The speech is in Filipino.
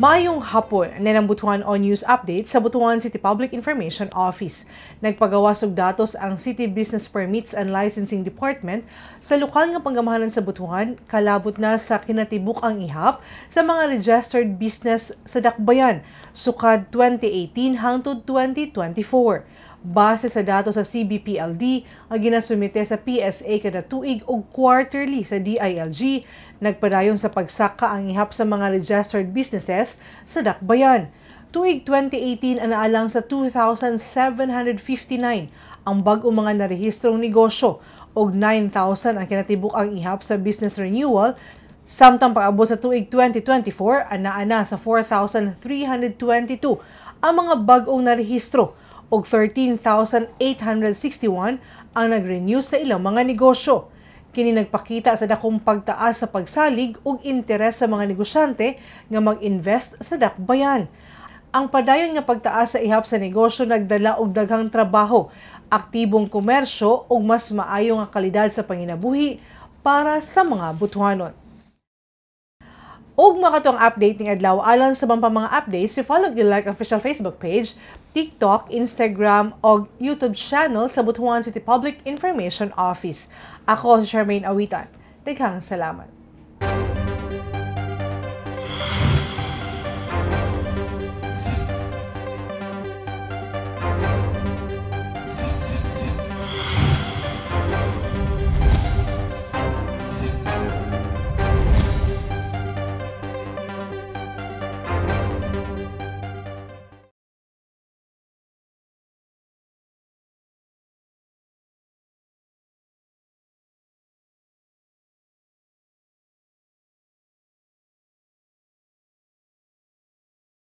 Maayong hapon na ng Butuan On News Update sa Butuan City Public Information Office. Nagpagawas og datos ang City Business Permits and Licensing Department sa lokal nga panggamahanan sa Butuan, kalabot na sa kinatibuk ang ihap sa mga registered business sa Dakbayan, sukad 2018 hangtod 2024. Base sa datos sa CBPLD, ang ginasumite sa PSA kada tuig o quarterly sa DILG, nagpadayon sa pagsaka ang ihap sa mga registered businesses sa Dakbayan. Tuig 2018 anaalang sa 2,759 ang bag-o mga narehistrong negosyo o 9,000 ang kinatibuk ang ihap sa business renewal, samtang paabot sa tuig 2024 anaana sa 4,322 ang mga bag-ong narehistro o 13,861 ang nag-renew sa ilang mga negosyo. Kini nagpakita sa dakong pagtaas sa pagsalig ug interes sa mga negosyante nga mag-invest sa Dakbayan. Ang padayon nga pagtaas sa ihap sa negosyo nagdala og daghang trabaho, aktibong komersyo ug mas maayo nga kalidad sa panginabuhi para sa mga Butuanon. Og makatong update ning adlaw alang sa mga updates, follow and like official Facebook page, TikTok, Instagram og YouTube channel sa Butuan City Public Information Office. Ako si Charmaine Awitan. Daghang salamat.